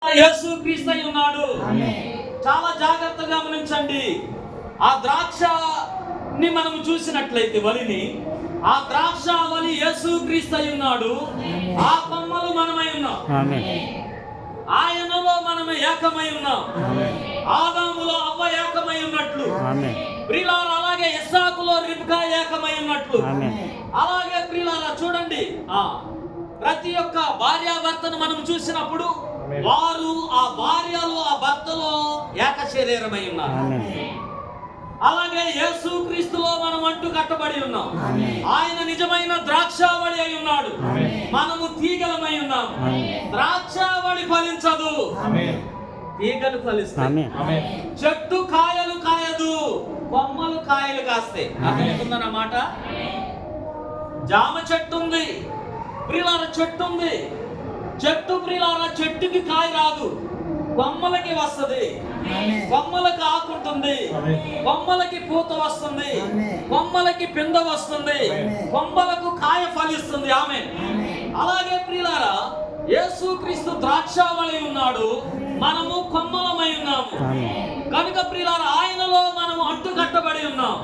యేసు క్రీస్తు ఉన్నాడు. చాలా జాగ్రత్తగా గమనించండి. ఆ ద్రాక్షని మనం చూసినట్లయితే వలిని, ఆ ద్రాక్ష వలి యేసు క్రీస్తు ఉన్నాడు. ఆ కొమ్మలు మనమై ఉన్నాం. ఆయనలో మనము ఏకమై ఉన్నాం. ఆదాములో అవ్వ ఏకమై ఉన్నట్లు, ప్రియులారా అలాగే ఇస్సాకులో రిబ్కా ఏకమై ఉన్నట్లు, అలాగే ప్రియులారా చూడండి, ప్రతి ఒక్క భార్యాభర్తను మనం చూసినప్పుడు వారు ఆ భార్యలు ఆ భర్తలో ఏక శరీరమై ఉన్నారు. అలాగే యేసు క్రీస్తులో మనం అంటూ కట్టబడి ఉన్నాం. ఆయన నిజమైన ద్రాక్షావళి అయి ఉన్నాడు. మనము తీగలమై ఉన్నాం. ద్రాక్షావళి ఫలించదు, తీగలు ఫలిస్తాయి. చెట్టు కాయలు కాయదు, కొమ్మలు కాయలు కాస్తాయి. అర్థమవుతుందన్నమాట. జామ చెట్టు ఉంది, ప్రియులార చెట్టు ఉంది. చెట్టు ప్రియులార చెట్టుకి కాయ రాదు, కొమ్మలకి వస్తుంది. కొమ్మలకి ఆకుంటుంది, కొమ్మలకి పూత వస్తుంది, కొమ్మలకి పింద వస్తుంది, కొమ్మలకు కాయ ఫలిస్తుంది. ఆమేన్. అలాగే ప్రియులారా యేసుక్రీస్తు ద్రాక్షావళి ఉన్నాడు, మనము కొమ్మలమై ఉన్నాము. కనుక ప్రియులారా ఆయనలో మనము అంటు కట్టబడి ఉన్నాం.